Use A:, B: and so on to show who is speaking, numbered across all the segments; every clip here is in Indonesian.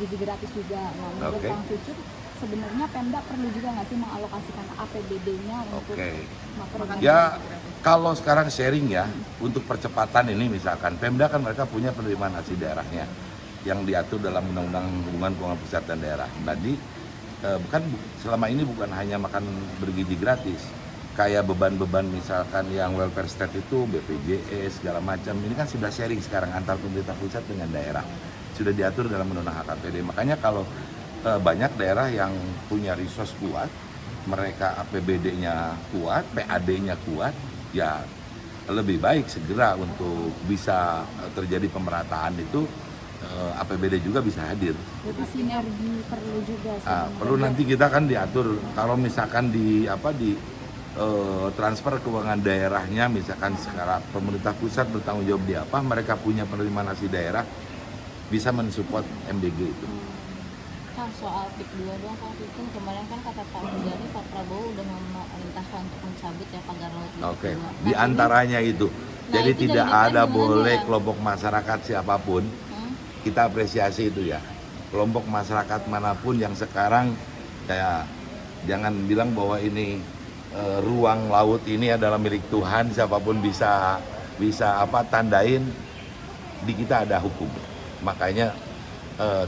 A: gizi gratis juga. Nah, menurut Kang Cucun, sebenarnya Pemda perlu juga nggak sih mengalokasikan APBD-nya untuk program
B: ya kalau sekarang sharing ya untuk percepatan ini, misalkan Pemda kan mereka punya penerimaan asli daerahnya yang diatur dalam Undang-Undang Hubungan Keuangan Pusat dan Daerah. Tadi bukan selama ini bukan hanya makan bergizi gratis, kayak beban-beban misalkan yang welfare state itu BPJS segala macam, ini kan sudah sharing sekarang antar pemerintah pusat dengan daerah, sudah diatur dalam Undang-Undang HKPD. Makanya kalau banyak daerah yang punya resource kuat, mereka APBD-nya kuat, PAD-nya kuat, ya lebih baik segera untuk bisa terjadi pemerataan itu, APBD juga bisa hadir.
A: Jadi sinergi perlu juga.
B: Perlu nanti kita kan diatur kalau misalkan di transfer keuangan daerahnya, misalkan sekarang pemerintah pusat bertanggung jawab di apa, mereka punya penerimaan asli daerah bisa mensupport MDG itu.
C: Kang, soal PIK 2 dong, Kang Cucun, kemarin kan kata Pak Muzani, Pak Prabowo udah memerintahkan untuk mencabut ya pagar laut PIK 2.
B: Di antaranya itu. Jadi tidak ada boleh kelompok masyarakat siapapun, kita apresiasi itu ya. Kelompok masyarakat manapun yang sekarang kayak jangan bilang bahwa ini ruang laut ini adalah milik Tuhan, siapapun bisa tandain, di kita ada hukum. Makanya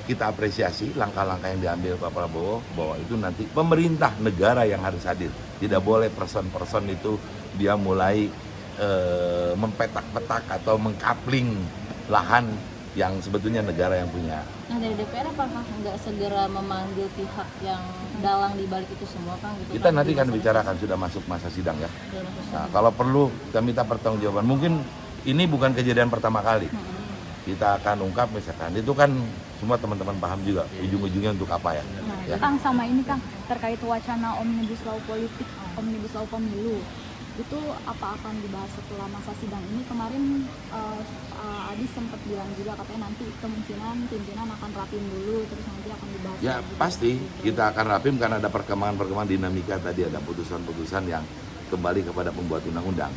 B: kita apresiasi langkah-langkah yang diambil Pak Prabowo, bahwa itu nanti pemerintah negara yang harus hadir. Tidak boleh person-person itu dia mulai mempetak-petak atau mengkapling lahan yang sebetulnya negara yang punya.
C: Nah, dari DPR apakah nggak segera memanggil pihak yang dalang di balik itu semua, Kang? Gitu,
B: kita nanti kan bicarakan, sudah masuk masa sidang ya. Nah, kalau perlu kita minta pertanggungjawaban. Mungkin ini bukan kejadian pertama kali. Kita akan ungkap misalkan, itu kan semua teman-teman paham juga ujung-ujungnya untuk apa ya.
A: Ya. Kang, sama ini Kang, terkait wacana Omnibus Law politik, Omnibus Law pemilu, itu apa akan dibahas setelah masa sidang ini? Kemarin Adi sempat bilang juga katanya nanti kemungkinan pimpinan akan rapim dulu, terus nanti akan dibahas.
B: Ya pasti kita akan rapim karena ada perkembangan dinamika tadi, ada putusan-putusan yang kembali kepada pembuat undang-undang.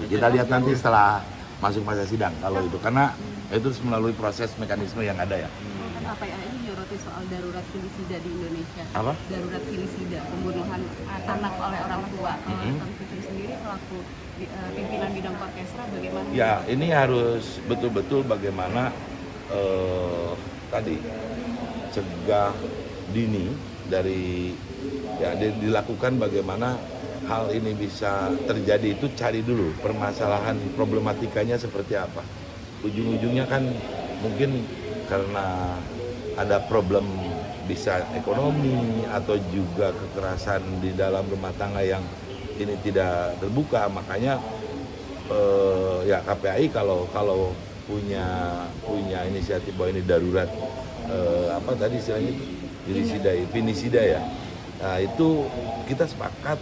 B: Kita lihat nanti setelah masuk masa sidang kalau itu, karena itu harus melalui proses mekanisme yang ada ya.
D: KPAI menyoroti soal darurat filisida di Indonesia.
B: Apa?
D: Darurat filisida, pembunuhan anak oleh orang tua. Kang Cucun sendiri pelaku pimpinan bidang orkestra, bagaimana?
B: Ya, ini harus betul-betul bagaimana tadi cegah dini dari ya dilakukan, bagaimana hal ini bisa terjadi itu, cari dulu permasalahan problematikanya seperti apa. Ujung-ujungnya kan mungkin karena ada problem bisa ekonomi atau juga kekerasan di dalam rumah tangga yang ini tidak terbuka, makanya ya KPAI kalau punya inisiatif bahwa ini darurat apa tadi istilahnya finisida ya. Nah, itu kita sepakat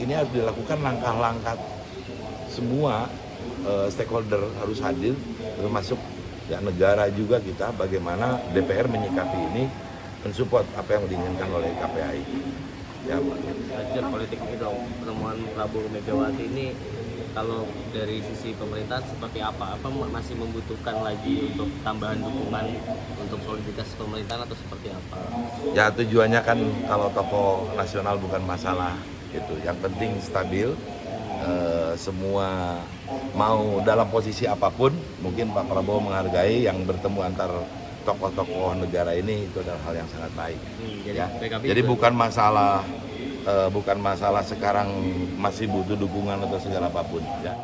B: ini harus dilakukan langkah-langkah, semua stakeholder harus hadir, termasuk ya negara juga, kita bagaimana DPR menyikapi ini, mensupport apa yang diinginkan oleh KPAI. Ya,
E: Pak. Politik ini dong, pertemuan Prabowo Megawati ini kalau dari sisi pemerintahan seperti apa? Apa masih membutuhkan lagi untuk tambahan dukungan untuk soliditas pemerintahan atau seperti apa?
B: Ya tujuannya kan kalau tokoh nasional bukan masalah itu, yang penting stabil. Semua mau dalam posisi apapun, mungkin Pak Prabowo menghargai yang bertemu antar tokoh-tokoh negara ini, itu adalah hal yang sangat baik. Jadi bukan masalah sekarang masih butuh dukungan atau segala apapun. Ya.